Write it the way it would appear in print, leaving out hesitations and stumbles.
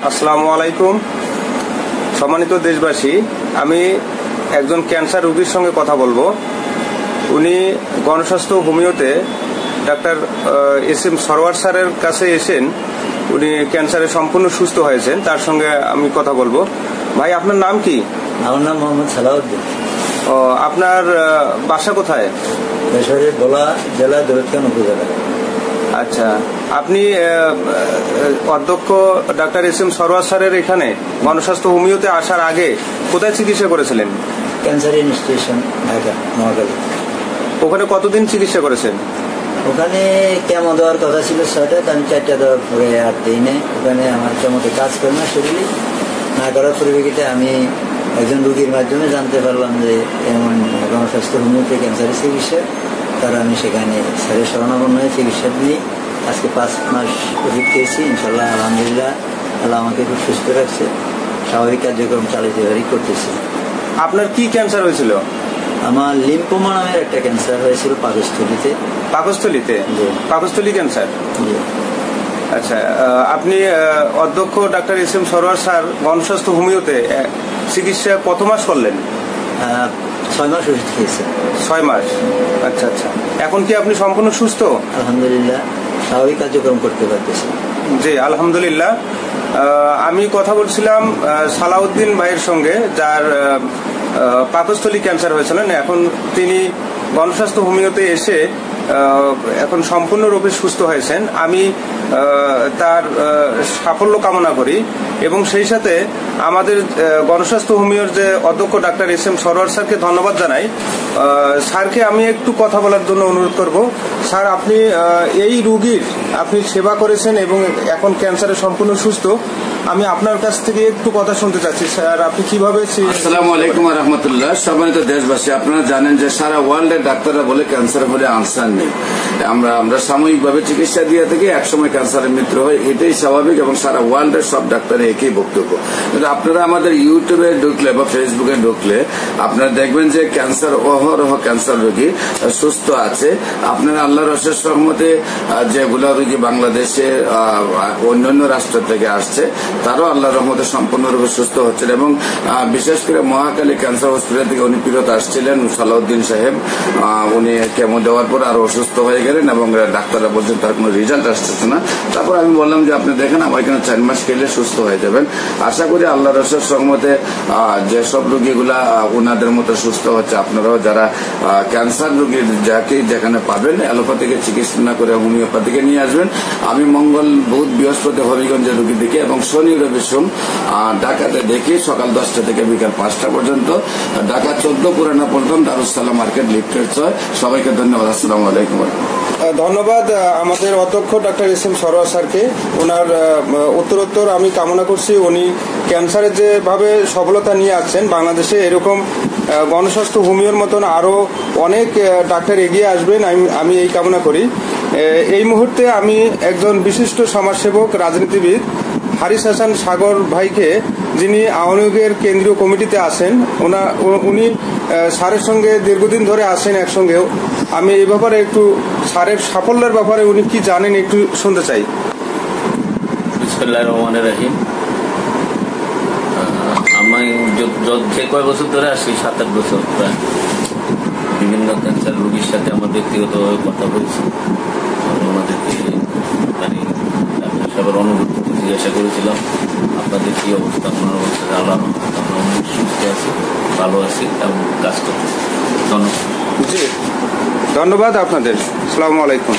আসসালামু আলাইকুম। সম্মানিত দেশবাসী, আমি একজন ক্যান্সার রোগীর সঙ্গে কথা বলবো। উনি গণস্বাস্থ্য হোমিওতে ডাক্তার এস.এম. সরওয়ার স্যারের কাছে এসেন। উনি ক্যান্সারে সম্পূর্ণ সুস্থ হয়েছেন। তার সঙ্গে আমি কথা বলবো। ভাই, আপনার নাম কি? আমার নাম মোহাম্মদ সালাউদ্দিন। ও, আপনার বাসা কোথায়? যশোরের ভোলা জেলা দৌলতখান উপজেলা। আচ্ছা, আপনি অধ্যক্ষ ডাক্তার এস.এম. সরওয়ার স্যারের এখানে গণস্বাস্থ্য হোমিওতে আসার আগে কোথায় চিকিৎসা করেছিলেন? Cancer institution, Dhaka, Mohakhali. ওখানে কতদিন চিকিৎসা করেছেন? ওখানে কেমো দেওয়ার কথা ছিল 6টা, আমি 4টা দেওয়ার পরে আর দিই না। ওখানে আমার কেমোতে কাজ করে না, শরীরে না করার পরিপ্রেক্ষিতে আমি একজন রোগীর মাধ্যমে জানতে পারলাম যে এমন গণস্বাস্থ্য হোমিওতে ক্যান্সারের চিকিৎসা। তারা আমি সেখানে স্যারের শরণাপন্ন হয়ে চিকিৎসা নিয়ে আজকে 5 মাস ওষুধ খেয়েছি। ইনশাল্লাহ আলহামদুলিল্লাহ, আল্লাহ আমাকে খুব সুস্থ রাখছে। স্বাভাবিক কার্যক্রম চালিয়ে করতেছি। আপনার কি ক্যান্সার হয়েছিল? আমার লিম্ফোমা নামের একটা ক্যান্সার হয়েছিল পাকস্থলীতে। পাকস্থলীতে? পাকস্থলী ক্যান্সার। আচ্ছা, আপনি অধ্যক্ষ ডাক্তার এস.এম. সরওয়ার স্যার গণস্বাস্থ্য হোমিওতে চিকিৎসা কত মাস করলেন? 6 মাস ওষুধ খেয়েছে। 6 মাস। আচ্ছা আচ্ছা, এখন কি আপনি সম্পূর্ণ সুস্থ? আলহামদুলিল্লাহ, স্বাভাবিক কার্যক্রম করতে পারতেছি। জি, আলহামদুলিল্লাহ। আমি কথা বলছিলাম সালাউদ্দিন ভাইয়ের সঙ্গে, যার পাকস্থলী ক্যান্সার হয়েছিলেন। এখন তিনি গণস্বাস্থ্য হোমিওতে এসে এখন সম্পূর্ণরূপে সুস্থ হয়েছেন। আমি তার সাফল্য কামনা করি এবং সেই সাথে আমাদের গণস্বাস্থ্য হোমিওর যে অধ্যক্ষ ডাক্তার এস.এম. সরওয়ার স্যারকে ধন্যবাদ জানাই। স্যারকে আমি একটু কথা বলার জন্য অনুরোধ করব। স্যার, আপনি এই রোগীর আপনি সেবা করেছেন এবং এখন ক্যান্সারে সম্পূর্ণ সুস্থ। আমি আপনার কাছ থেকে একটু কথা শুনতে চাচ্ছি। স্যার, আপনি কিভাবে? আসসালামু আলাইকুম ওয়া রাহমাতুল্লাহ। সম্মানিত দেশবাসী, আপনারা জানেন যে সারা ওয়ার্ল্ডের ডাক্তাররা বলে ক্যান্সার হলে আনসার নেই। আমরা সাময়িকভাবে চিকিৎসা দিয়ে থাকি, একসময় ক্যান্সারের মৃত্যু হয়, এটাই স্বাভাবিক এবং সারা ওয়ার্ল্ডের সব ডাক্তারের একই বক্তব্য। কিন্তু আপনারা আমাদের ইউটিউবে ঢুকলে বা ফেসবুকে ঢুকলে আপনারা দেখবেন যে ক্যান্সার অহরহ ক্যান্সার রোগী সুস্থ আছে। আপনারা আল্লাহর অশেষ রহমতে যেগুলো রোগী বাংলাদেশে অন্যান্য রাষ্ট্র থেকে আসছে তারাও আল্লাহর রহমতে সম্পূর্ণরূপে সুস্থ হচ্ছেন এবং বিশেষ করে মহাখালী ক্যান্সার হসপিটাল থেকে উনি ফিরত আসছিলেন সালাউদ্দিন সাহেব। উনি কেমো দেওয়ার পর আরো অসুস্থ হয়ে গেলেন এবং ডাক্তাররা বলছেন তার কোনো রেজাল্ট আসতেছে না। তারপর আমি বললাম যে আপনি দেখেন আমার এখানে 4 মাস খেলে সুস্থ হয়ে যাবেন। আশা করি আল্লাহর অশেষ রহমতে যেসব রোগীগুলা ওনাদের মতো সুস্থ হচ্ছে, আপনারাও যারা ক্যান্সার রোগীর যাকে যেখানে পাবেন অ্যালোপ্যাথিকে চিকিৎসা না করে হোমিওপ্যাথিকে নিয়ে আসবেন। আমি মঙ্গল, বুধ, বৃহস্পতি হবিগঞ্জের রোগী দেখি এবং শনি, রবি, সোম ঢাকাতে দেখি সকাল 10টা থেকে বিকাল 5টা পর্যন্ত। ঢাকা 14 পুরানা পল্টন দারুসালাম মার্কেট, লিফটেড 6। সবাইকে ধন্যবাদ। আসসালামু আলাইকুম। ধন্যবাদ আমাদের অধ্যক্ষ ডাক্তার এস.এম. সরওয়ার স্যারকে। ওনার উত্তরোত্তর আমি কামনা করছি। উনি ক্যান্সারে যেভাবে সফলতা নিয়ে আসছেন, বাংলাদেশে এরকম গণস্বাস্থ্য হোমিওর মতন আরো অনেক ডাক্তার এগিয়ে আসবেন, আমি এই কামনা করি। এই মুহূর্তে আমি একজন বিশিষ্ট সমাজসেবক, রাজনীতিবিদ হারিস হাসান সাগর ভাইকে, যিনি আওয়ামী লীগের কেন্দ্রীয় কমিটিতে আছেন, উনি স্যারের সঙ্গে দীর্ঘদিন ধরে আসেন একসঙ্গেও। আমি এই ব্যাপারে একটু স্যারের সাফল্যের ব্যাপারে উনি কি জানেন একটু শুনতে চাই। বিসমিল্লাহির রহমানির রহিম। আমি যে কয় বছর ধরে আসি, 7-8 বছর প্রায়, বিভিন্ন ক্যান্সার রোগীর সাথে আমার ব্যক্তিগতভাবে কথা বলছি। ওনাদেরকে মানে ডাক্তার সাহেবের অনুভূতি জিজ্ঞাসা করেছিলাম আপনাদের কি অবস্থা। আপনার অবস্থা আল্লাহ আমরা অনেক সুস্থ আছি, ভালো আছি এবং কাজ করতেছি। ধন্যবাদ। ধন্যবাদ আপনাদের। আসসালামু আলাইকুম।